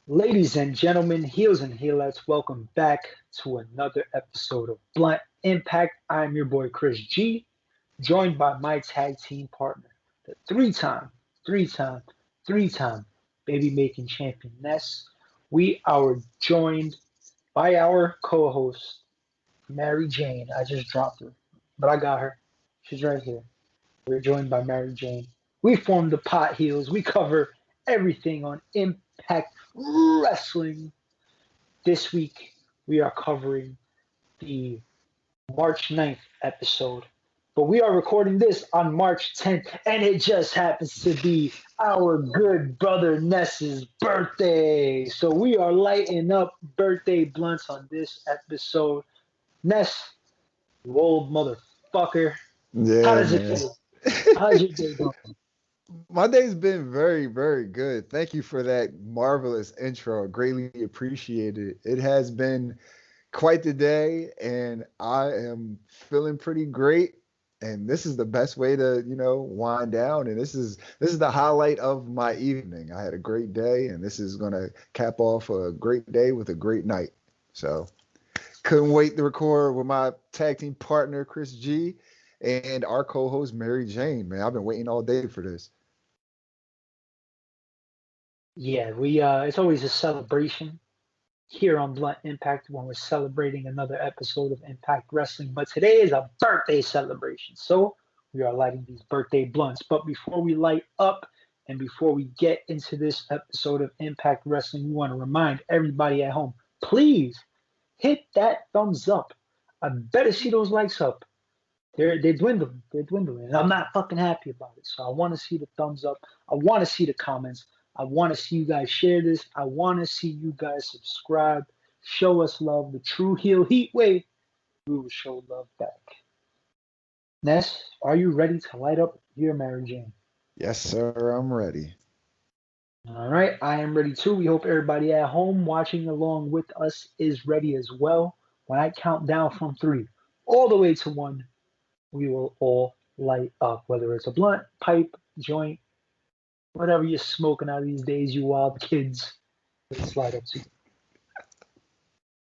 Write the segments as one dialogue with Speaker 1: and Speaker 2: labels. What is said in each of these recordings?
Speaker 1: Ladies and gentlemen, heels and heelettes, welcome back to another episode of Blunt Impact. I'm your boy Chris G, joined by my tag team partner, the three-time, three-time baby making champion Ness. We are joined by our co-host, Mary Jane. I just dropped her, but I got her. She's right here. We're joined by Mary Jane. We form the Pot Heels. We cover everything on Impact Wrestling. This week, we are covering the March 9th episode. But we are recording this on March 10th, and it just happens to be our good brother Ness's birthday. So we are lighting up birthday blunts on this episode. Ness, you old motherfucker. How
Speaker 2: Yeah,
Speaker 1: does it
Speaker 2: man.
Speaker 1: feel? How's your day going?
Speaker 2: My day's been very, very good. Thank you for that marvelous intro. Greatly appreciated. It has been quite the day, and I am feeling pretty great. And this is the best way to, wind down. And this is the highlight of my evening. I had a great day, and this is gonna cap off a great day with a great night. So couldn't wait to record with my tag team partner Chris G and our co-host Mary Jane. Man, I've been waiting all day for this.
Speaker 1: Yeah, we it's always a celebration here on Blunt Impact when we're celebrating another episode of Impact Wrestling. But today is a birthday celebration. So we are lighting these birthday blunts. But before we light up and before we get into this episode of Impact Wrestling, we want to remind everybody at home, please hit that thumbs up. I better see those likes up. They're dwindling. They're dwindling. And I'm not fucking happy about it. So I want to see the thumbs up. I want to see the comments. I want to see you guys share this. I want to see you guys subscribe. Show us love. The true heel heat way. We will show love back. Ness, are you ready to light up your Mary Jane?
Speaker 2: Yes, sir. I'm ready.
Speaker 1: All right, I am ready too. We hope everybody at home watching along with us is ready as well. When I count down from three, all the way to one, we will all light up, whether it's a blunt, pipe, joint, whatever you're smoking out these days, you wild kids. Let's light up together.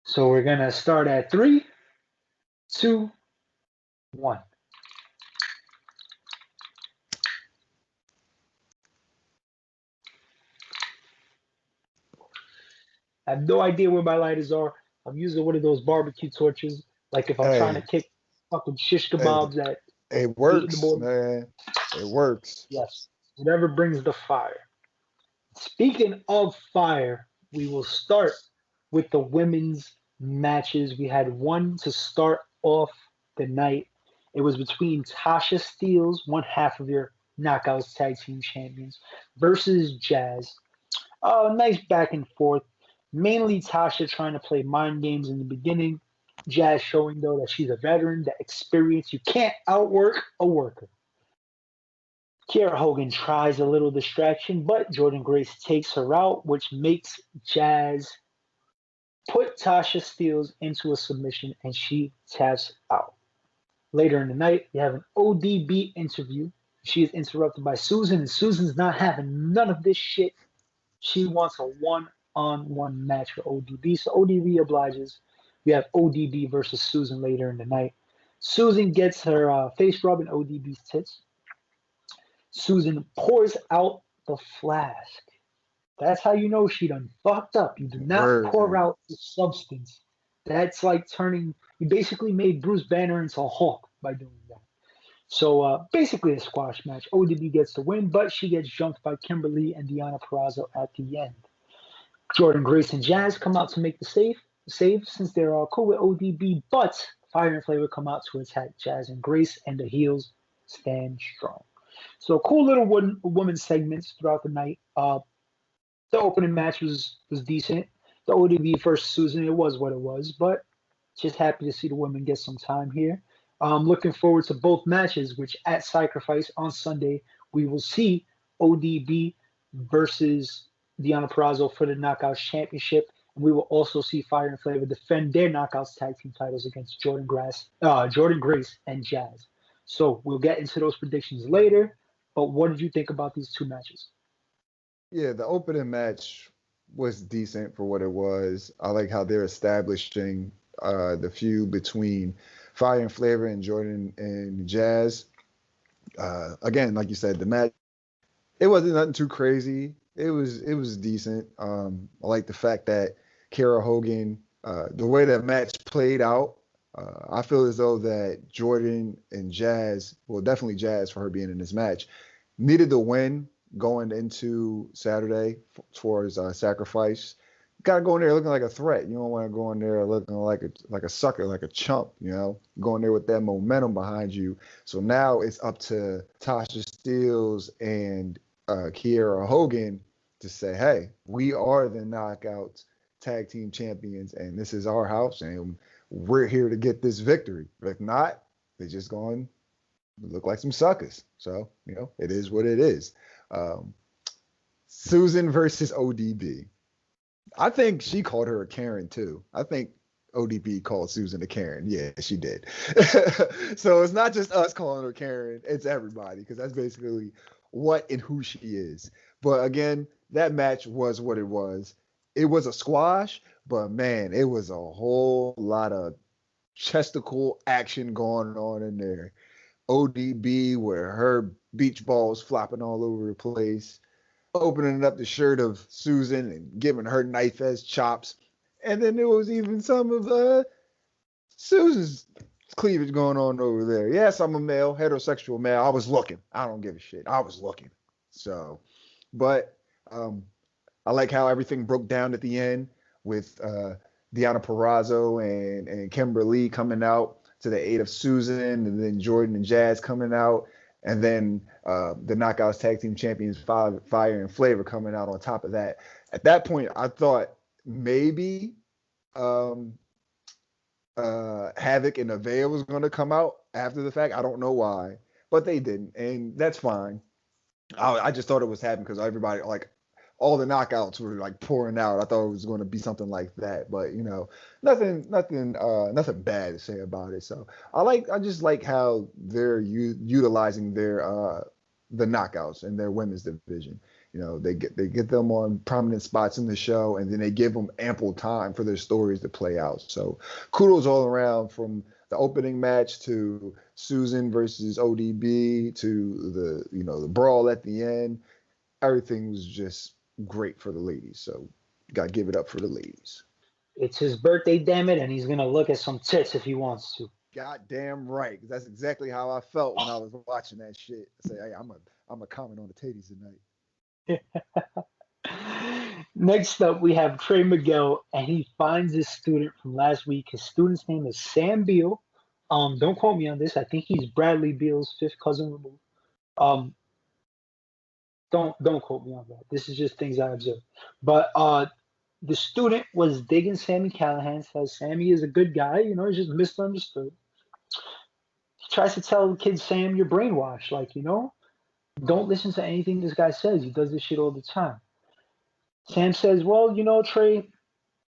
Speaker 1: So we're gonna start at three, two, one. I have no idea where my lighters are. I'm using one of those barbecue torches, like if I'm trying to
Speaker 2: Hey,
Speaker 1: kick fucking shish
Speaker 2: hey,
Speaker 1: kebabs at
Speaker 2: it
Speaker 1: 8 in the
Speaker 2: works,
Speaker 1: morning.
Speaker 2: man. It works.
Speaker 1: Yes, whatever brings the fire. Speaking of fire, we will start with the women's matches. We had one to start off the night. It was between Tasha Steeles, one half of your Knockouts Tag Team Champions, versus Jazz. Nice back and forth. Mainly Tasha trying to play mind games in the beginning. Jazz showing though that she's a veteran, that experience. You can't outwork a worker. Kiera Hogan tries a little distraction, but Jordan Grace takes her out, which makes Jazz put Tasha Steeles into a submission and she taps out. Later in the night, we have an ODB interview. She is interrupted by Susan, and Susan's not having none of this shit. She wants a one-on-one match for ODB, so ODB obliges. We have ODB versus Susan later in the night. Susan gets her face rubbing ODB's tits. Susan pours out the flask. That's how you know she done fucked up. You do not pour
Speaker 2: Word.
Speaker 1: out the substance. That's like turning. You basically made Bruce Banner into a Hulk by doing that. So basically a squash match. ODB gets the win, but she gets jumped by Kimberly and Deonna Purrazzo at the end. Jordan Grace and Jazz come out to make the save since they're all cool with ODB, but Fire and Flavor come out to attack Jazz and Grace, and the heels stand strong. So cool little woman segments throughout the night. The opening match was decent. The ODB versus Susan, it was what it was, but just happy to see the women get some time here. Looking forward to both matches, which at Sacrifice on Sunday we will see ODB versus Deonna Purrazzo for the Knockouts Championship, and we will also see Fire and Flavor defend their Knockouts Tag Team titles against Jordan Grace, and Jazz. So we'll get into those predictions later. But what did you think about these two matches?
Speaker 2: Yeah, the opening match. was decent for what it was. I like how they're establishing the feud between Fire and Flavor and Jordan and Jazz. Again, like you said, the match, it wasn't nothing too crazy. It was decent. I like the fact that Kara Hogan, the way that match played out, I feel as though that Jordan and Jazz, well, definitely Jazz for her being in this match, needed the win going into Saturday towards Sacrifice. Got to go in there looking like a threat. You don't want to go in there looking like a sucker, like a chump. You know, go in there with that momentum behind you. So now it's up to Tasha Steelz and Kiera Hogan to say, "Hey, we are the Knockouts Tag Team Champions, and this is our house, and we're here to get this victory. If not, they're just going to look like some suckers." So, it is what it is. Um, Susan versus ODB. I think she called her a Karen too. I think ODB called Susan a Karen. Yeah, she did. So it's not just us calling her Karen, it's everybody, because that's basically what and who she is. But again, that match was what it was. It was a squash, but man, it was a whole lot of chesticle action going on in there. ODB where her beach balls flopping all over the place, opening up the shirt of Susan and giving her knife as chops. And then there was even some of Susan's cleavage going on over there. Yes, I'm a male, heterosexual male. I was looking. I don't give a shit. I was looking. So, but I like how everything broke down at the end with Deanna Perrazzo and Kimberly coming out to the aid of Susan, and then Jordan and Jazz coming out, and then the Knockouts Tag Team Champions Fire and Flavor coming out on top of that. At that point, I thought maybe um, Havoc and Nevaeh was going to come out after the fact. I don't know why, but they didn't, and that's fine. I just thought it was happening because everybody, like, all the knockouts were like pouring out. I thought it was going to be something like that, but nothing bad to say about it. So I just like how they're utilizing the knockouts in their women's division. They get them on prominent spots in the show, and then they give them ample time for their stories to play out. So kudos all around, from the opening match to Susan versus ODB to the brawl at the end. Everything was just great for the ladies. So gotta give it up for the ladies.
Speaker 1: It's his birthday, damn it, and he's gonna look at some tits if he wants to.
Speaker 2: Goddamn right. 'Cause that's exactly how I felt when I was watching that shit. I say, hey, I'm a comment on the titties tonight.
Speaker 1: Next up, we have Trey Miguel, and he finds his student from last week. His student's name is Sam Beal. Don't quote me on this. I think he's Bradley Beal's fifth cousin removed. Um, don't quote me on that. This is just things I observed. But the student was digging Sammy Callahan. Says Sammy is a good guy. He's just misunderstood. He tries to tell the kid, Sam, you're brainwashed. Like, don't listen to anything this guy says. He does this shit all the time. Sam says, well, Trey,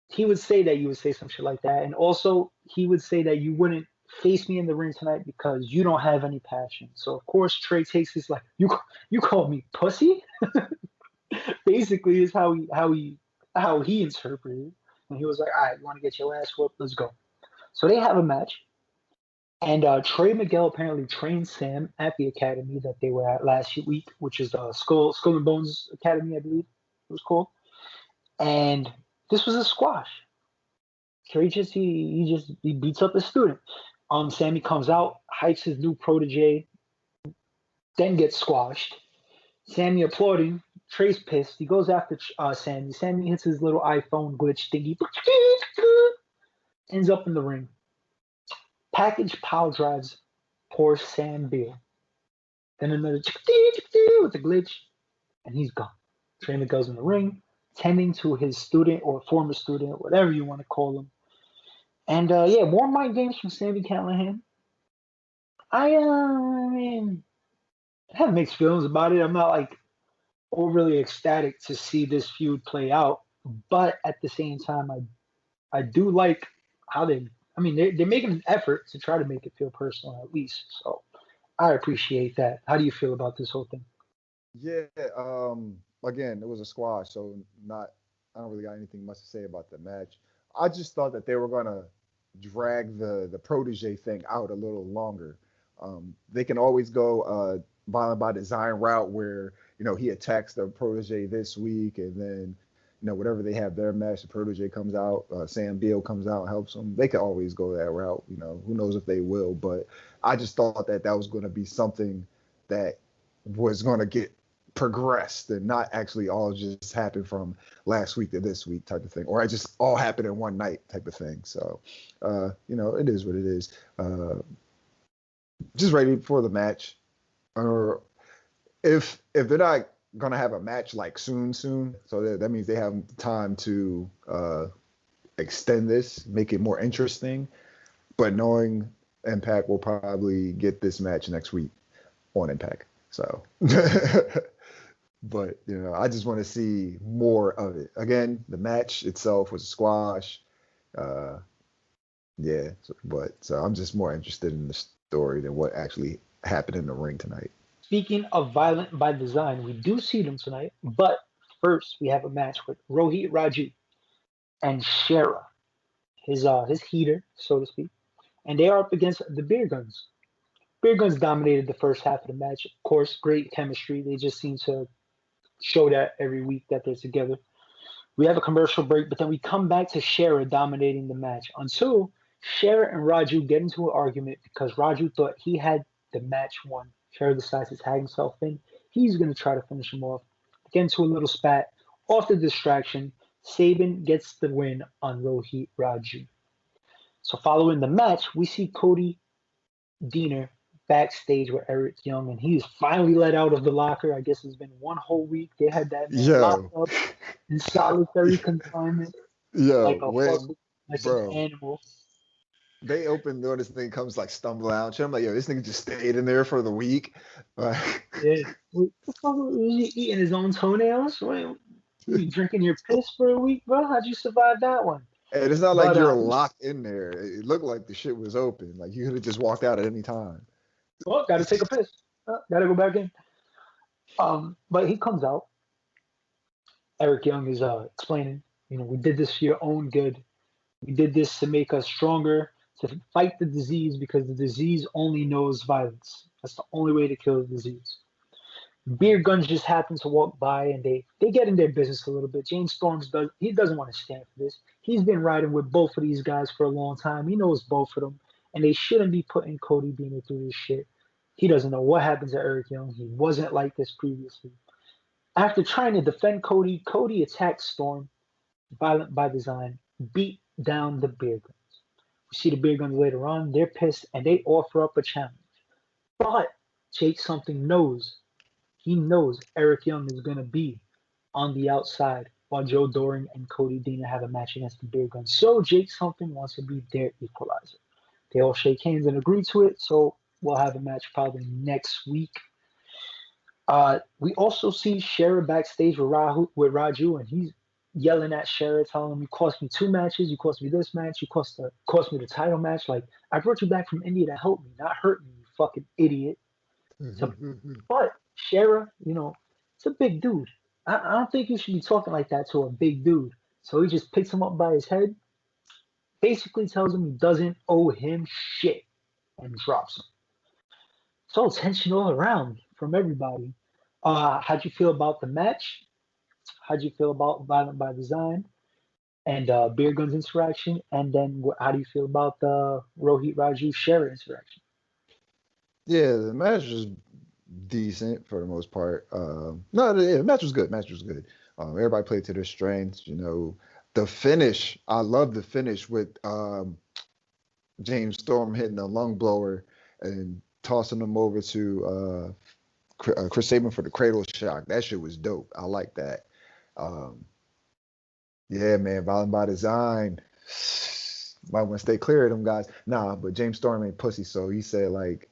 Speaker 1: he would say that you would say some shit like that. And also, he would say that you wouldn't face me in the ring tonight because you don't have any passion. So, of course, Trey takes this like, you call me pussy? Basically, is how he interpreted it. And he was like, all right, you want to get your ass whooped? Let's go. So they have a match. And Trey Miguel apparently trained Sam at the academy that they were at last week, which is the Skull and Bones Academy, I believe it was called. And this was a squash. Trey he beats up the student. Sammy comes out, hypes his new protege, then gets squashed. Sammy applauding. Trey's pissed. He goes after Sammy. Sammy hits his little iPhone glitch thingy. Ends up in the ring. Package pile drives poor Sam Beal. Then another with the glitch, and he's gone. Trey Miguel's in the ring, tending to his student or former student, whatever you want to call him. And more mind games from Sammy Callahan. I mean, I have mixed feelings about it. I'm not like overly ecstatic to see this feud play out, but at the same time, I do like how they're making an effort to try to make it feel personal at least. So I appreciate that. How do you feel about this whole thing?
Speaker 2: Yeah. Again, it was a squash, so not I don't really got anything much to say about the match. I just thought that they were gonna drag the protege thing out a little longer. They can always go violent by design route where he attacks the protege this week, and then whatever they have their match, the protege comes out, Sam Beal comes out and helps them. They can always go that route. Who knows if they will? But I just thought that was going to be something that was going to get progressed and not actually all just happen from last week to this week type of thing, or I just all happen in one night type of thing. So, it is what it is. Just ready for the match, or if they're not gonna have a match like soon, so that means they have time to extend this, make it more interesting. But knowing Impact will probably get this match next week on Impact. So, but I just want to see more of it. Again, the match itself was a squash. Yeah, so I'm just more interested in the story than what actually happened in the ring tonight.
Speaker 1: Speaking of violent by design, we do see them tonight, but first we have a match with Rohit Raju and Shera, his heater, so to speak, and they are up against the Beer Guns. Beer Guns dominated the first half of the match. Of course, great chemistry. They just seem to show that every week that they're together. We have a commercial break, but then we come back to Shera dominating the match until Shera and Raju get into an argument because Raju thought he had the match won. Shera decides to tag himself in. He's going to try to finish him off. Get into a little spat. Off the distraction, Sabin gets the win on Rohit Raju. So following the match, we see Cody Deaner backstage with Eric Young, and he's finally let out of the locker. I guess it's been one whole week. They had that man locked
Speaker 2: Yo,
Speaker 1: up in solitary confinement like
Speaker 2: yo,
Speaker 1: a
Speaker 2: when
Speaker 1: fucking like an
Speaker 2: bro,
Speaker 1: animal.
Speaker 2: they open the door, this thing comes like stumbling out. I'm like, yo, this nigga just stayed in there for the week. Like,
Speaker 1: Yeah. What the fuck was he eating his own toenails? You drinking your piss for a week, bro? How'd you survive that one?
Speaker 2: and it's not like
Speaker 1: But
Speaker 2: you're locked in there. It looked like the shit was open. Like you could have just walked out at any time.
Speaker 1: well, gotta take a piss. Gotta go back in. But he comes out. Eric Young is explaining, we did this for your own good. We did this to make us stronger, to fight the disease because the disease only knows violence. That's the only way to kill the disease. Beer Guns just happen to walk by and they get in their business a little bit. James Storms doesn't want to stand for this. He's been riding with both of these guys for a long time. He knows both of them, and they shouldn't be putting Cody Deaner through this shit. He doesn't know what happened to Eric Young. He wasn't like this previously. After trying to defend Cody, Cody attacks Storm, violent by design, beat down the Beer Guns. We see the Beer Guns later on. They're pissed and they offer up a challenge. But Jake something knows. He knows Eric Young is going to be on the outside while Joe Doring and Cody Deaner have a match against the Beer Guns. So Jake something wants to be their equalizer. They all shake hands and agree to it. So we'll have a match probably next week. We also see Shera backstage with Raju, and he's yelling at Shera, telling him, "You cost me 2 matches. You cost me this match. You cost me the title match. Like I brought you back from India to help me, not hurt me. You fucking idiot." So, but Shera, it's a big dude. I don't think you should be talking like that to a big dude. So he just picks him up by his head, basically tells him he doesn't owe him shit, and drops him. So tension all around from everybody. How'd you feel about the match? How'd you feel about Violent by Design and Beer Guns interaction? And then how do you feel about the Rohit Raju Shera interaction?
Speaker 2: Yeah, the match was decent for the most part. No, the match was good. Match was good. Everybody played to their strengths. The finish. I love the finish with James Storm hitting the lung blower and tossing them over to Chris Sabin for the cradle shock. That shit was dope. I like that. Um, yeah, man, Violent by Design. Might want to stay clear of them guys. Nah, but James Storm ain't pussy, so he said like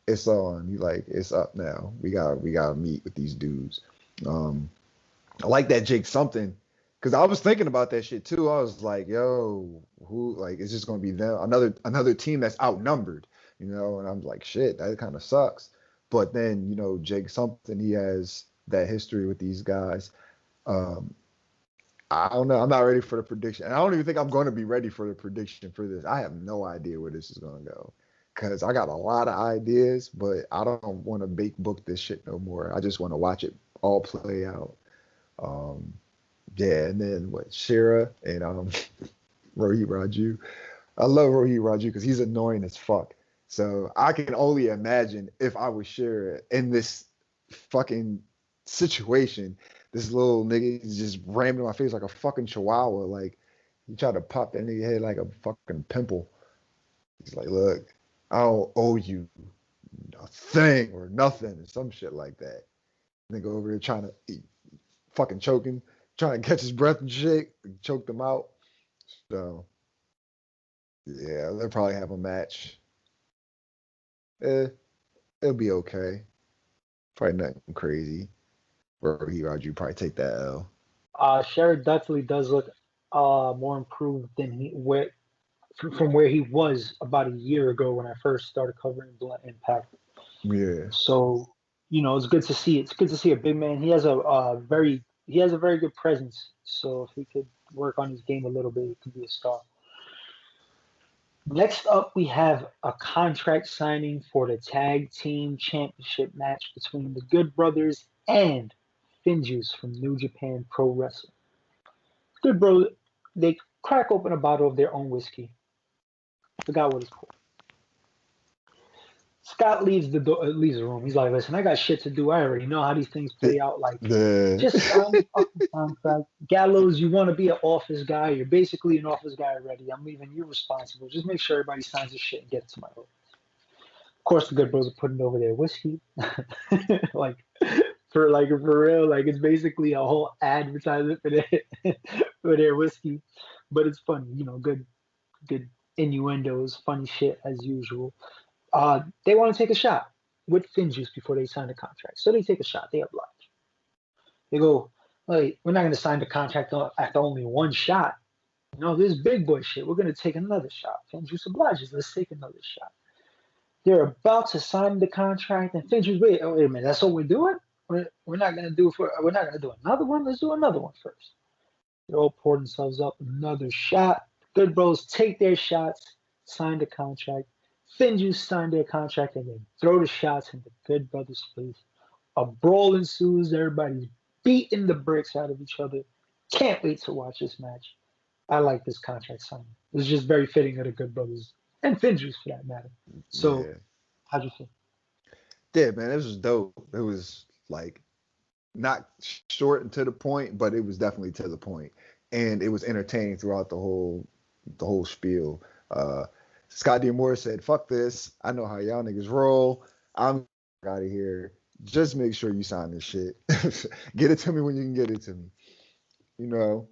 Speaker 2: it's on. He like it's up now. We gotta meet with these dudes. I like that Jake something because I was thinking about that shit too. I was like, yo, who like it's just gonna be them another team that's outnumbered, And I'm like, shit, that kind of sucks. But then Jake something he has that history with these guys. I don't know. I'm not ready for the prediction. And I don't even think I'm going to be ready for the prediction for this. I have no idea where this is going to go. Because I got a lot of ideas, but I don't want to bake book this shit no more. I just want to watch it all play out. Um, yeah, and then what? Shira and Rohit Raju. I love Rohit Raju because he's annoying as fuck. So I can only imagine if I was Shira in this fucking situation, this little nigga is just rammed in my face like a fucking chihuahua. Like he tried to pop that nigga head like a fucking pimple. He's like, look, I don't owe you a thing or nothing or some shit like that. Nigga over there trying to eat, fucking choking, trying to catch his breath and shit, choked him out. So yeah, they'll probably have a match. Eh, it'll be okay. Probably nothing crazy. Or he Raju probably take that L.
Speaker 1: Sherrod Dudley does look more improved than from where he was about a year ago when I first started covering Blunt Impact.
Speaker 2: Yeah.
Speaker 1: So, it's good to see. It's good to see a big man. He has a very good presence. So if he could work on his game a little bit, he could be a star. Next up, we have a contract signing for the tag team championship match between the Good Brothers and Finjuice from New Japan Pro Wrestling. Good Bro, they crack open a bottle of their own whiskey. Forgot what it's called. Scott leaves the room. He's like, "Listen, I got shit to do. I already know how these things play out. Like,
Speaker 2: The
Speaker 1: just sign the fucking contract. Gallows, you want to be an office guy? You're basically an office guy already. I'm leaving you responsible. Just make sure everybody signs this shit and get it to my office." Of course, the Good Bros are putting over their whiskey, like for real. Like it's basically a whole advertisement for their for their whiskey, but it's funny. Good innuendos, funny shit as usual. They want to take a shot with Finjuice before they sign the contract. So they take a shot. They oblige. They go, "Hey, we're not going to sign the contract after only one shot. This big boy shit. We're going to take another shot." Finjuice obliges. Let's take another shot. They're about to sign the contract, and Finjuice, wait a minute. That's what we're doing. We're not going to do we're not going to do another one. Let's do another one first. They all pour themselves up another shot. Good Bros take their shots, sign the contract. Finjuice signed their contract and then throw the shots in the Good Brothers' face. A brawl ensues. Everybody's beating the bricks out of each other. Can't wait to watch this match. I like this contract signing. It's just very fitting of the Good Brothers and Finjuice for that matter. So,
Speaker 2: yeah.
Speaker 1: how'd you feel?
Speaker 2: Yeah, man, it was dope. It was like not short and to the point, but it was definitely to the point. And it was entertaining throughout the whole spiel. Scott D'Amore said, "Fuck this. I know how y'all niggas roll. I'm out of here. Just make sure you sign this shit. Get it to me when you can get it to me. You know,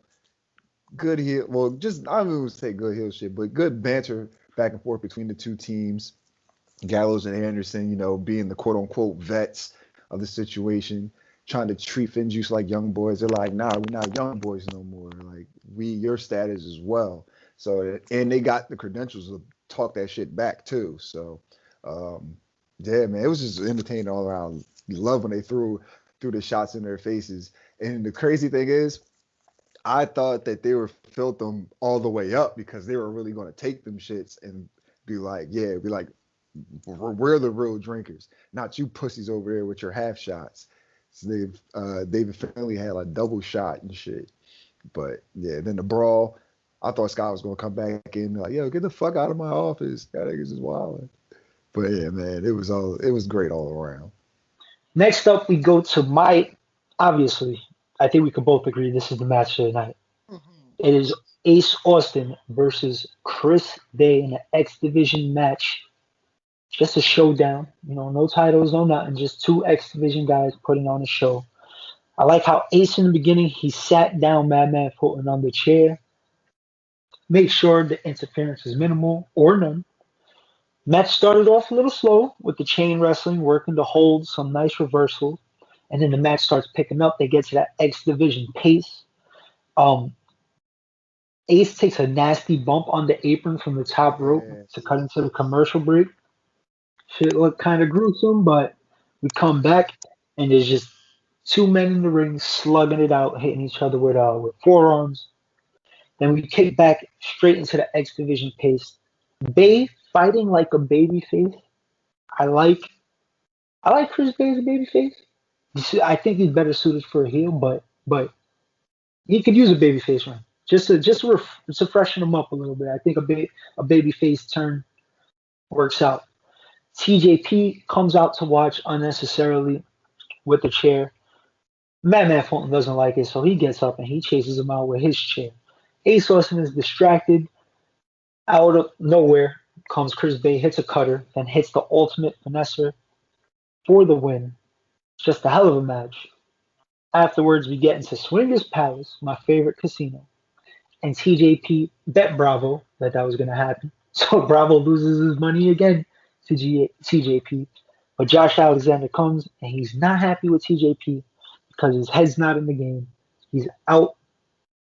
Speaker 2: good heel. Well, just I don't even say good heel shit, but good banter back and forth between the two teams. Gallows and Anderson, being the quote unquote vets of the situation, trying to treat Finjuice like young boys. They're like, nah, we're not young boys no more. Like, we your status as well. So, and they got the credentials to talk that shit back too. So, um, yeah, man, it was just entertaining all around. You love when they threw the shots in their faces. And the crazy thing is, I thought that they were filled them all the way up because they were really going to take them shits and be like, we're the real drinkers, not you pussies over there with your half shots. So they've finally had a double shot and shit. But yeah, then the brawl, I thought Scott was gonna come back in and be like, yo, get the fuck out of my office. That niggas is wild. But yeah, man, it was great all around.
Speaker 1: Next up, we go to obviously, I think we could both agree this is the match of the night. It is Ace Austin versus Chris Day in an X Division match. Just a showdown. No titles, no nothing. Just two X Division guys putting on a show. I like how Ace in the beginning, he sat down Madman Fulton on the chair, made sure the interference is minimal or none. Match started off a little slow with the chain wrestling, working to hold some nice reversals. And then the match starts picking up. They get to that X Division pace. Um, Ace takes a nasty bump on the apron from the top rope
Speaker 2: Yeah,
Speaker 1: to cut into the commercial break. Shit looked kind of gruesome, but we come back and there's just Two men in the ring slugging it out, hitting each other with forearms. Then we kick back straight into the X Division pace. Bay fighting like a baby face. I like I like Chris Bay as a baby face. I think he's better suited for a heel, but he could use a baby face run. Just to freshen him up a little bit. I think a baby face turn works out. TJP comes out to watch unnecessarily with the chair. Madman Fulton doesn't like it, so he gets up and he chases him out with his chair. Ace Austin is distracted. Out of nowhere comes Chris Bay, hits a cutter, then hits the ultimate finesser for the win. Just a hell of a match. Afterwards, we get into Swingers Palace, my favorite casino, and TJP bet Bravo that was going to happen. So Bravo loses his money again to TJP. But Josh Alexander comes and he's not happy with TJP because his head's not in the game. He's out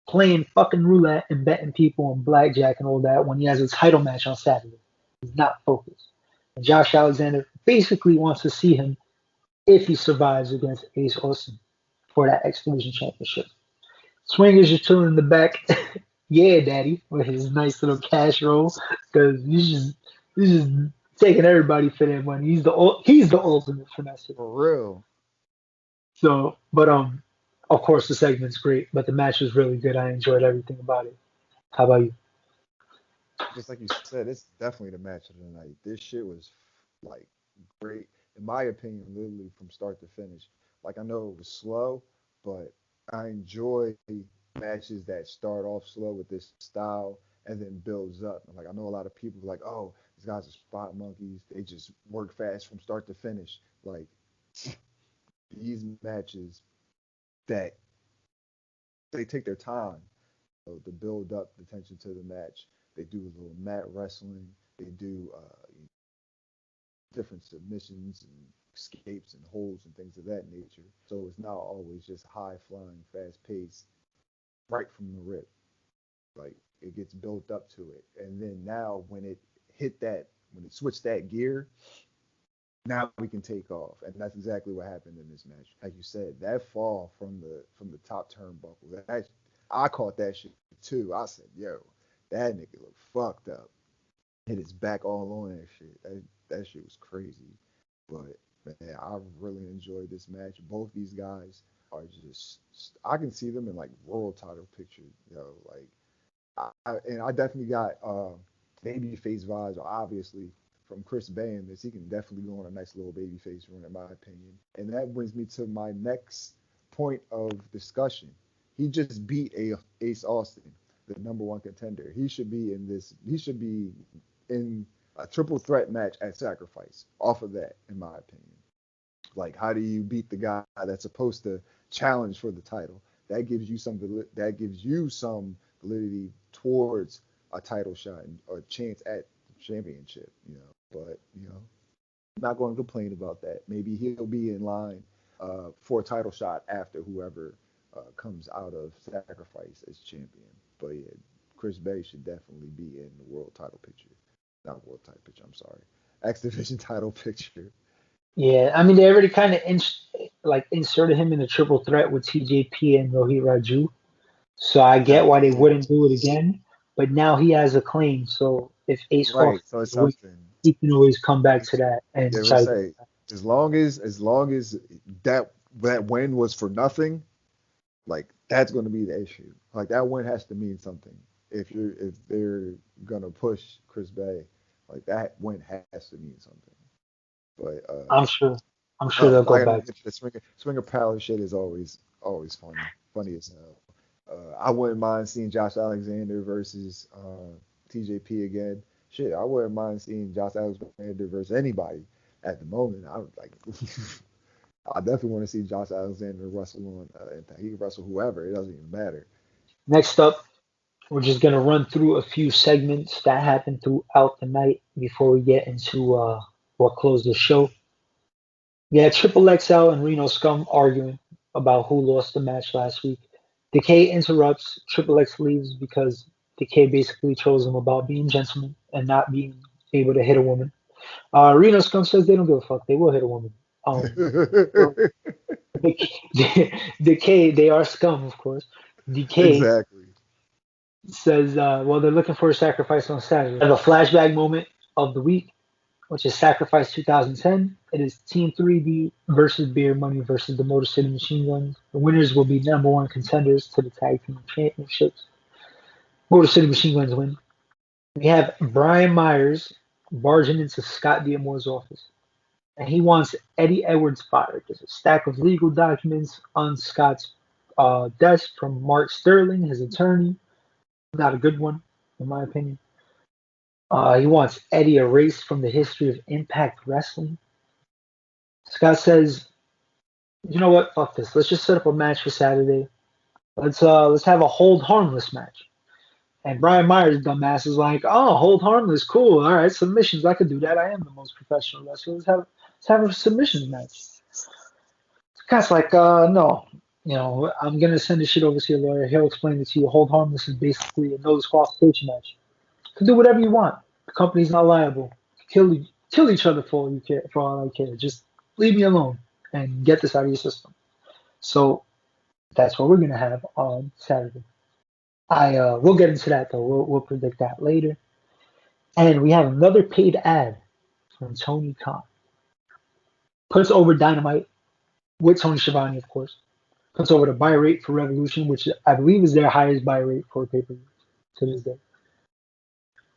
Speaker 1: playing fucking roulette and betting people on blackjack and all that when he has a title match on Saturday. He's not focused. And Josh Alexander basically wants to see him if he survives against Ace Austin for that X Division Championship. Swingers are chilling in the back. Yeah, daddy, with his nice little cash roll, because he's just taking everybody for their money. He's the ultimate finesse.
Speaker 2: For real.
Speaker 1: So, but of course the segment's great, but the match was really good. I enjoyed everything about it. How about you?
Speaker 2: Just like you said, it's definitely the match of the night. This shit was like great, in my opinion, literally from start to finish. Like I know it was slow, but I enjoy matches that start off slow with this style and then builds up. Like I know a lot of people are like, oh, these guys are spot monkeys. They just work fast from start to finish. Like these matches that they take their time, to build up the tension to the match. They do a little mat wrestling. They do different submissions and escapes and holds and things of that nature. So it's not always just high flying, fast paced, right from the rip. Like it gets built up to it, and then now when it switched that gear, now we can take off, and that's exactly what happened in this match. Like you said, that fall from the top turnbuckle, that I caught that shit too. I said, yo, that nigga look fucked up. Hit his back all on that shit. That shit was crazy. But man, I really enjoyed this match. Both these guys are just I can see them in like world title picture, like and I definitely got baby face vibes, obviously from Chris Bay in this. He can definitely go on a nice little baby face run, in my opinion. And that brings me to my next point of discussion. He just beat Ace Austin, the number one contender. He should be in this. He should be in a triple threat match at Sacrifice. Off of that, in my opinion. Like, how do you beat the guy that's supposed to challenge for the title? That gives you some. That gives you some validity towards a title shot and a chance at championship. But I'm not going to complain about that. Maybe he'll be in line for a title shot after whoever comes out of Sacrifice as champion. But yeah, Chris Bay should definitely be in the world title picture. Not world title picture. I'm sorry, X Division title picture.
Speaker 1: Yeah, I mean they already kind of inserted him in the triple threat with TJP and Rohit Raju, so I get why they
Speaker 2: Exactly.
Speaker 1: wouldn't do it again. But now he has a claim, so if Ace
Speaker 2: Right.
Speaker 1: Austin
Speaker 2: So
Speaker 1: is
Speaker 2: it's
Speaker 1: weak,
Speaker 2: something.
Speaker 1: he can always come back to that and
Speaker 2: They would
Speaker 1: try to get
Speaker 2: say as long as that win was for nothing, like that's going to be the issue. Like that win has to mean something. If they're gonna push Chris Bay, like that win has to mean something. But
Speaker 1: I'm sure. I'm sure they'll
Speaker 2: I
Speaker 1: go
Speaker 2: gotta
Speaker 1: back.
Speaker 2: get to the swinger palace shit is always funny as hell. I wouldn't mind seeing Josh Alexander versus TJP again. Shit, I wouldn't mind seeing Josh Alexander versus anybody at the moment. I would like. I definitely want to see Josh Alexander wrestle on Impact. He can wrestle whoever. It doesn't even matter.
Speaker 1: Next up, we're just gonna run through a few segments that happened throughout the night before we get into what closed the show. Yeah, Triple XL and Reno Scum arguing about who lost the match last week. Decay interrupts. Triple X leaves because Decay basically chose him about being gentlemen and not being able to hit a woman. Reno Scum says they don't give a fuck. They will hit a woman. Um, Decay, they are scum, of course. Decay
Speaker 2: Exactly.
Speaker 1: says, well, they're looking for a sacrifice on Saturday. The flashback moment of the week, which is Sacrifice 2010. It is Team 3D versus Beer Money versus the Motor City Machine Guns. The winners will be number one contenders to the tag team championships. Motor City Machine Guns win. We have Brian Myers barging into Scott D'Amore's office, and he wants Eddie Edwards fired. There's a stack of legal documents on Scott's desk from Mark Sterling, his attorney. Not a good one, in my opinion. He wants Eddie erased from the history of Impact Wrestling. Scott says, "You know what? Fuck this. Let's just set up a match for Saturday. Let's have a hold harmless match." And Brian Myers, dumbass, is like, "Oh, hold harmless, cool. All right, submissions. I could do that. I am the most professional wrestler. Let's have a submissions match." Scott's like, no. I'm gonna send this shit over to your lawyer. He'll explain it to you. Hold harmless is basically a no disqualification match. You can do whatever you want. The company's not liable. Kill each other for all you care. For all I care. Just leave me alone and get this out of your system. So that's what we're gonna have on Saturday. We'll get into that though. We'll predict that later. And we have another paid ad from Tony Khan. Puts over Dynamite with Tony Schiavone, of course. Puts over the buy rate for Revolution, which I believe is their highest buy rate for a pay-per-view to this day.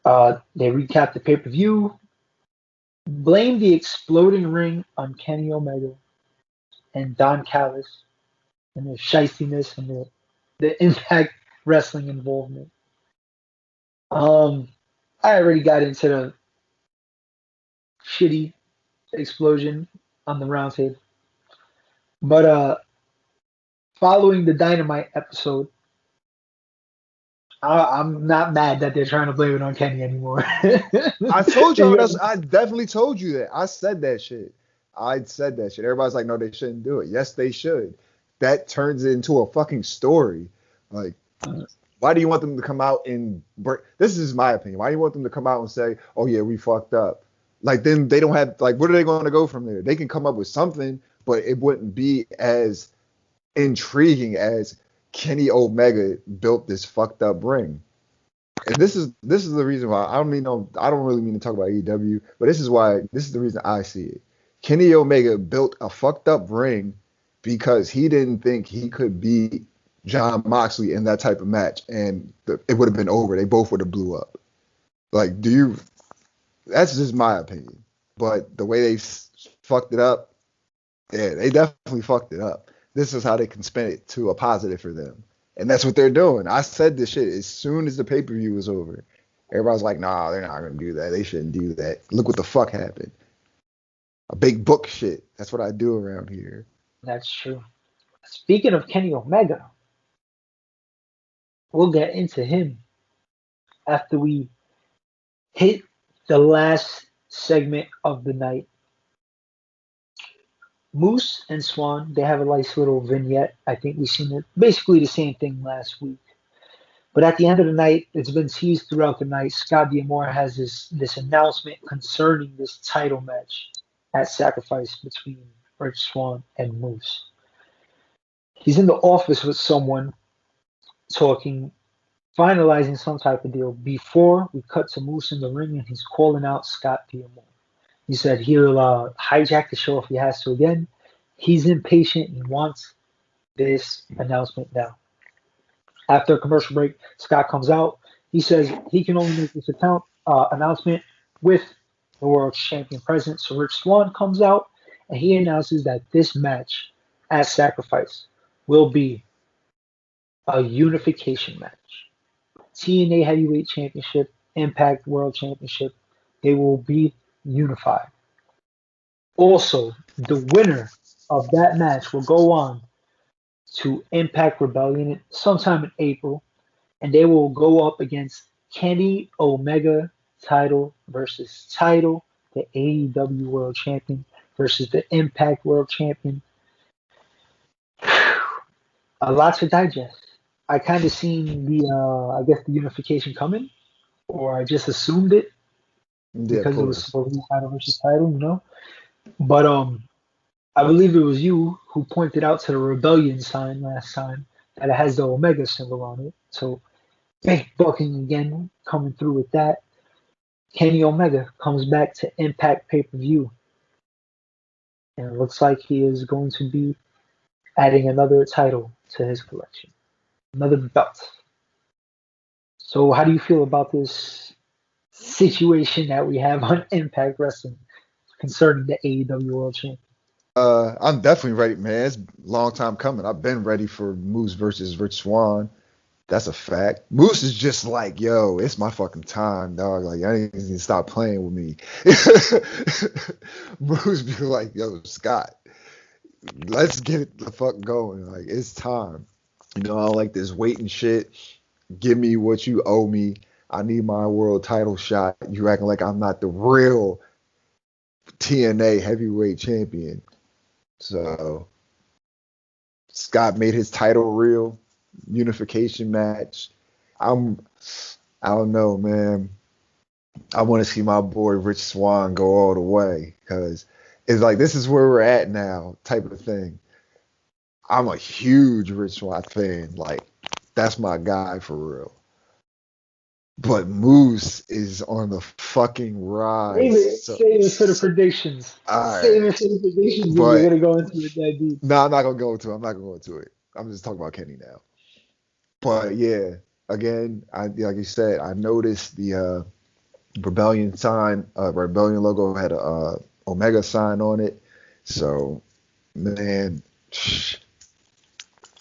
Speaker 1: They recap the pay-per-view, blame the exploding ring on Kenny Omega and Don Callis and the shystiness and the Impact Wrestling involvement. I already got into the shitty explosion on the roundtable, but following the Dynamite episode, I'm not mad that they're trying to blame it on Kenny anymore.
Speaker 2: I told y'all that's. I definitely told you that. I said that shit. I said that shit. Everybody's like, no, they shouldn't do it. Yes, they should. That turns it into a fucking story. Like, why do you want them to come out and this is my opinion. Why do you want them to come out and say, oh yeah, we fucked up? Like, then they don't have, like, where are they going to go from there? They can come up with something, but it wouldn't be as intriguing as Kenny Omega built this fucked up ring. And this is the reason why I don't really mean to talk about AEW, but this is the reason I see it. Kenny Omega built a fucked up ring because he didn't think he could beat Jon Moxley in that type of match, and it would have been over. They both would have blew up. Like, that's just my opinion. But the way they fucked it up, yeah, they definitely fucked it up. This is how they can spin it to a positive for them. And that's what they're doing. I said this shit as soon as the pay-per-view was over. Everybody's like, nah, they're not going to do that. They shouldn't do that. Look what the fuck happened. A big book shit. That's what I do around here.
Speaker 1: That's true. Speaking of Kenny Omega, we'll get into him after we hit the last segment of the night. Moose and Swann, they have a nice little vignette. I think we've seen it basically the same thing last week. But at the end of the night, it's been teased throughout the night. Scott D'Amore has this announcement concerning this title match at Sacrifice between Rich Swann and Moose. He's in the office with someone talking, finalizing some type of deal before we cut to Moose in the ring, and he's calling out Scott D'Amore. He said he'll hijack the show if he has to again. He's impatient and wants this announcement now. After a commercial break, Scott comes out. He says he can only make this announcement with the world champion present. So Rich Swann comes out and he announces that this match at Sacrifice will be a unification match. TNA Heavyweight Championship, Impact World Championship, they will be unified. Also, the winner of that match will go on to Impact Rebellion sometime in April, and they will go up against Kenny Omega, title versus title, the AEW World Champion versus the Impact World Champion. A lot to digest. I kind of seen I guess the unification coming, or I just assumed it because it was supposed to be title versus title, But I believe it was you who pointed out to the rebellion sign last time that it has the Omega symbol on it. So big booking again, coming through with that. Kenny Omega comes back to Impact pay-per-view, and it looks like he is going to be adding another title to his collection, another belt. So, how do you feel about this situation that we have on Impact Wrestling concerning the AEW World Champion?
Speaker 2: I'm definitely ready, man. It's a long time coming. I've been ready for Moose versus Rich Swann. That's a fact. Moose is just like, yo, it's my fucking time, dog. Like, I need to stop playing with me. Moose be like, yo, Scott, let's get it the fuck going. Like, it's time. You know, I don't like this waiting shit. Give me what you owe me. I need my world title shot. You acting like I'm not the real TNA heavyweight champion. So Scott made his title real unification match. I'm I don't know, man. I want to see my boy Rich Swann go all the way because it's like this is where we're at now, type of thing. I'm a huge Rich Swann fan. Like that's my guy for real. But Moose is on the fucking rise. So,
Speaker 1: Save it for the predictions.
Speaker 2: all
Speaker 1: Save
Speaker 2: right.
Speaker 1: it for the predictions if you're
Speaker 2: But
Speaker 1: gonna go into it that deep.
Speaker 2: no, I'm not gonna go into it. I'm not gonna go into it. I'm just talking about Kenny now. But yeah, again, I like you said, I noticed the Rebellion sign, Rebellion logo had a Omega sign on it. So, man,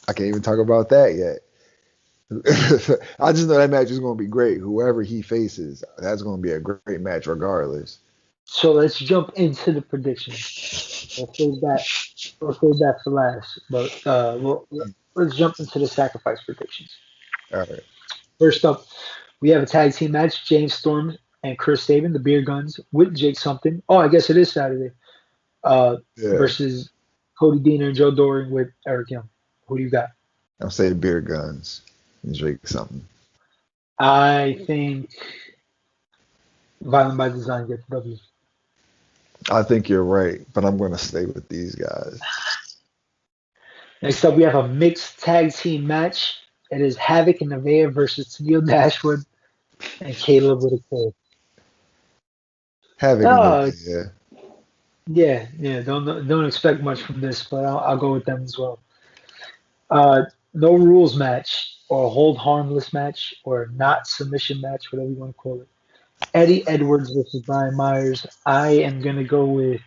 Speaker 2: I can't even talk about that yet. I just know that match is going to be great. Whoever he faces, that's going to be a great match regardless.
Speaker 1: So let's jump into the predictions. We'll save that. We'll save that for last. But let's jump into the sacrifice predictions.
Speaker 2: All right.
Speaker 1: First up, we have a tag team match: James Storm and Chris Sabin, the Beer Guns, with Jake Something. Oh, I guess it is Saturday.
Speaker 2: Yeah.
Speaker 1: Versus Cody Deaner and Joe Doring with Eric Young. Who do you got?
Speaker 2: I'll say beer guns and drink something.
Speaker 1: I think Violent by Design gets the W.
Speaker 2: I think you're right, but I'm going to stay with these guys.
Speaker 1: Next up, we have a mixed tag team match. It is Havoc and Nevaeh versus Tennille Dashwood and Caleb with a K.
Speaker 2: Havoc in the
Speaker 1: Oh,
Speaker 2: yeah.
Speaker 1: yeah. Don't expect much from this, but I'll go with them as well. Uh, no rules match or hold harmless match or not submission match, whatever you want to call it. Eddie Edwards versus Brian Myers. I am gonna go with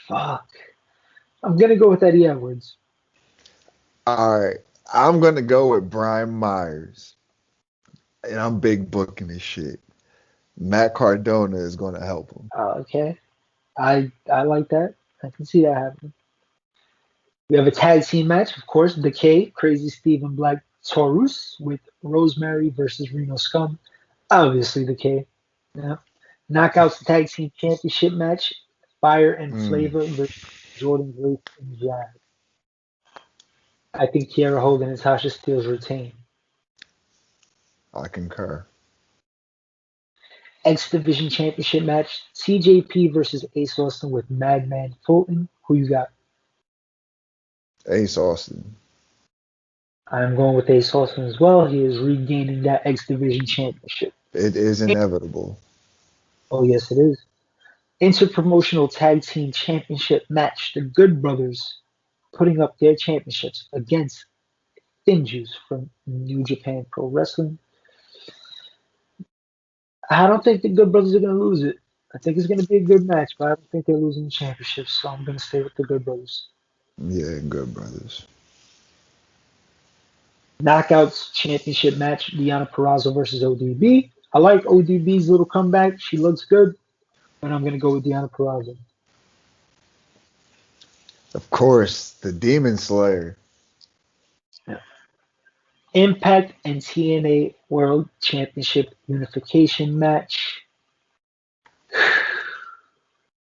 Speaker 1: fuck. I'm gonna go with Eddie Edwards.
Speaker 2: All right. I'm going to go with Brian Myers, and I'm big booking this shit. Matt Cardona is going to help him.
Speaker 1: Okay, I like that. I can see that happening. We have a tag team match, of course. Decay, Crazy Steve and Black Taurus with Rosemary versus Reno Scum. Obviously, Decay. Yeah. Knockouts Tag Team Championship match. Fire and
Speaker 2: Mm,
Speaker 1: Flavor versus Jordan Grace and Jazz. I think Kiera Hogan and Tasha Steelz retain.
Speaker 2: I concur.
Speaker 1: X Division Championship match. TJP versus Ace Austin with Madman Fulton. Who you got?
Speaker 2: Ace Austin.
Speaker 1: I'm going with Ace Austin as well. He is regaining that X Division Championship.
Speaker 2: It is inevitable.
Speaker 1: Oh, yes, it is. Interpromotional Tag Team Championship match. The Good Brothers putting up their championships against Finjuice from New Japan Pro Wrestling. I don't think the Good Brothers are going to lose it. I think it's going to be a good match, but I don't think they're losing the championship, so I'm going to stay with the Good Brothers.
Speaker 2: Yeah, good brothers.
Speaker 1: Knockouts Championship match: Deonna Purrazzo versus ODB. I like ODB's little comeback. She looks good, but I'm going to go with Deonna Purrazzo.
Speaker 2: Of course, the Demon Slayer.
Speaker 1: Yeah. Impact and TNA World Championship Unification match.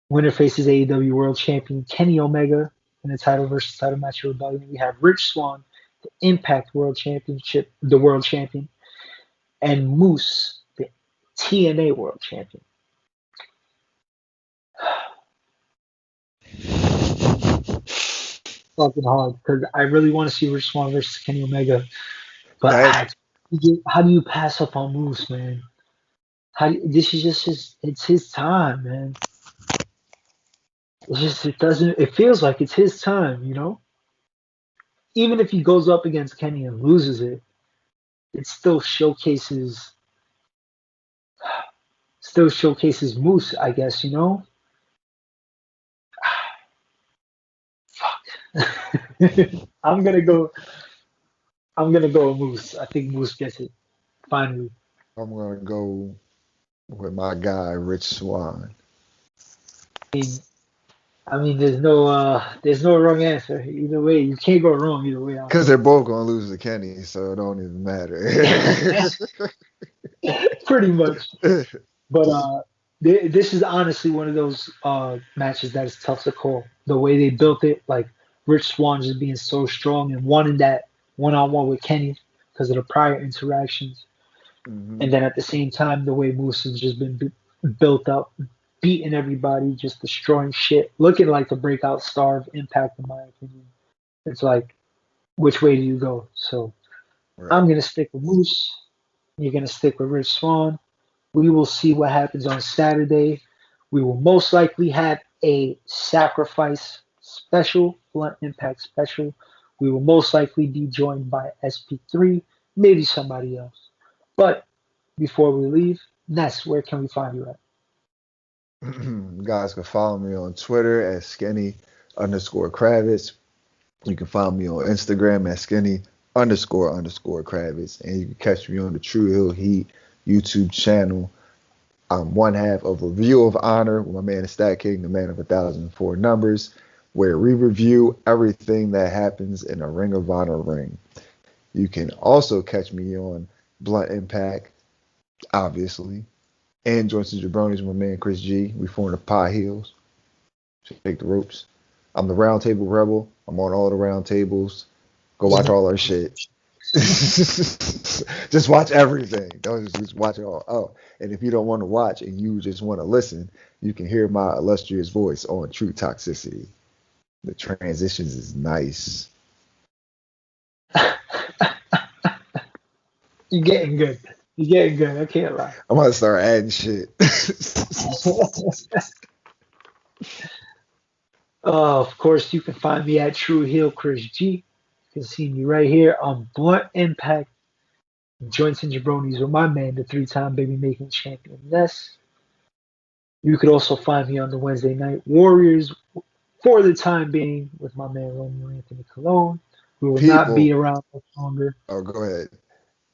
Speaker 1: Winner faces AEW World Champion Kenny Omega in the title versus title match of Rebellion. We have Rich Swann, the Impact World Championship, the World Champion, and Moose, the TNA World Champion. fucking hard because I really want to see Rich Swann versus Kenny Omega. But
Speaker 2: That
Speaker 1: how do you pass up on Moose, man? This is just it's his time, man. It's just it doesn't it feels like it's his time, you know? Even if he goes up against Kenny and loses it, it still showcases Moose, I guess, you know? Fuck. I'm gonna go I'm gonna go with Moose. I think Moose gets it finally.
Speaker 2: I'm gonna go with my guy Rich Swan.
Speaker 1: I mean, I mean, there's no wrong answer. Either way, you can't go wrong either way,
Speaker 2: Because they're
Speaker 1: honestly.
Speaker 2: both gonna lose to Kenny, so it don't even matter.
Speaker 1: Pretty much. But this is honestly one of those matches that is tough to call. The way they built it, like Rich Swann just being so strong and wanting that one-on-one with Kenny because of the prior interactions,
Speaker 2: Hmm.
Speaker 1: and then at the same time, the way Moose has just been built up, beating everybody, just destroying shit, looking like the breakout star of Impact, in my opinion. It's like, which way do you go? So
Speaker 2: Right.
Speaker 1: I'm gonna stick with Moose. You're gonna stick with Rich Swann. We will see what happens on Saturday. We will most likely have a sacrifice special, Blunt Impact special. We will most likely be joined by SP3, maybe somebody else. But before we leave, Ness, where can we find you at?
Speaker 2: You guys can follow me on Twitter at skinny_Kravitz. You can find me on Instagram at skinny__ Kravitz. And you can catch me on the True Hill Heat YouTube channel. I'm one half of Review of Honor with my man Stat King, the man of 1,004 numbers, where we review everything that happens in a Ring of Honor ring. You can also catch me on Blunt Impact, obviously, and Joints and Jabronis with my man Chris G. We form the Pie Heels. Shake the ropes. I'm the Round Table Rebel. I'm on all the round tables. Go watch all our shit. Just watch everything. Don't just watch it all. Oh, and if you don't want to watch and you just want to listen, you can hear my illustrious voice on True Toxicity. The transitions is nice.
Speaker 1: You're getting good. You're getting good. I can't lie.
Speaker 2: I'm gonna start adding shit.
Speaker 1: Of course, you can find me at True Heel Chris G. You can see me right here on Blunt Impact Joints and Jabronis with my man, the three-time baby making champion Ness. You could also find me on the Wednesday Night Warriors for the time being with my man Romeo Anthony Colon. We will not be
Speaker 2: People,
Speaker 1: around much longer.
Speaker 2: oh, go ahead.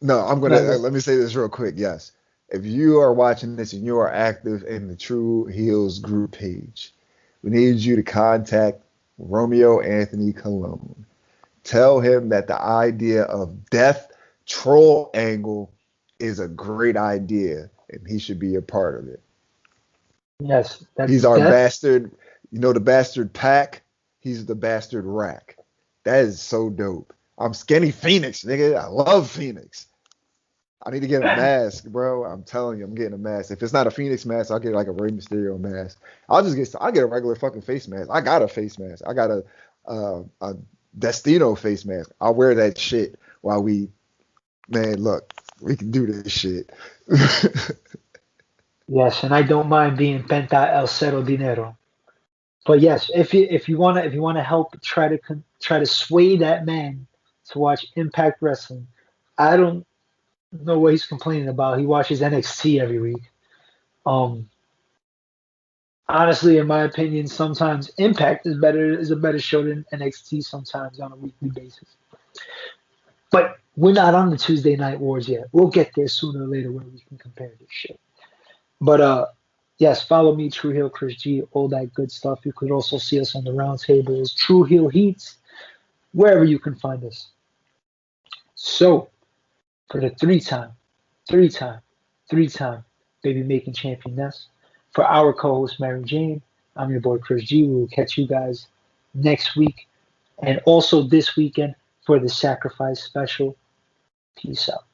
Speaker 2: No, I'm gonna
Speaker 1: No, go
Speaker 2: let me say this real quick. Yes, if you are watching this and you are active in the True Heels group page, we need you to contact Romeo Anthony Cologne. Tell him that the idea of death troll angle is a great idea and he should be a part of it.
Speaker 1: yes, that's
Speaker 2: He's our
Speaker 1: death.
Speaker 2: bastard, the bastard pack. He's the bastard rack. That is so dope. I'm skinny Phoenix, nigga. I love Phoenix. I need to get a mask, bro. I'm telling you, I'm getting a mask. If it's not a Phoenix mask, I'll get like a Rey Mysterio mask. I'll get a regular fucking face mask. I got a face mask. I got a Destino face mask. I'll wear that shit while man, look, we can do this shit.
Speaker 1: Yes, and I don't mind being Penta El Cero Dinero. But yes, if you wanna help try to sway that man to watch Impact Wrestling, I don't know what he's complaining about. He watches NXT every week. Um, Honestly, in my opinion, sometimes Impact is a better show than NXT sometimes on a weekly basis. But we're not on the Tuesday Night Wars yet. We'll get there sooner or later where we can compare this shit. But yes, follow me, True Heel Chris G, all that good stuff. You could also see us on the roundtables, True Heel Heats, wherever you can find us. So for the three time, three-time baby making championess, for our co-host Mary Jane, I'm your boy Chris G. We will catch you guys next week and also this weekend for the Sacrifice special. Peace out.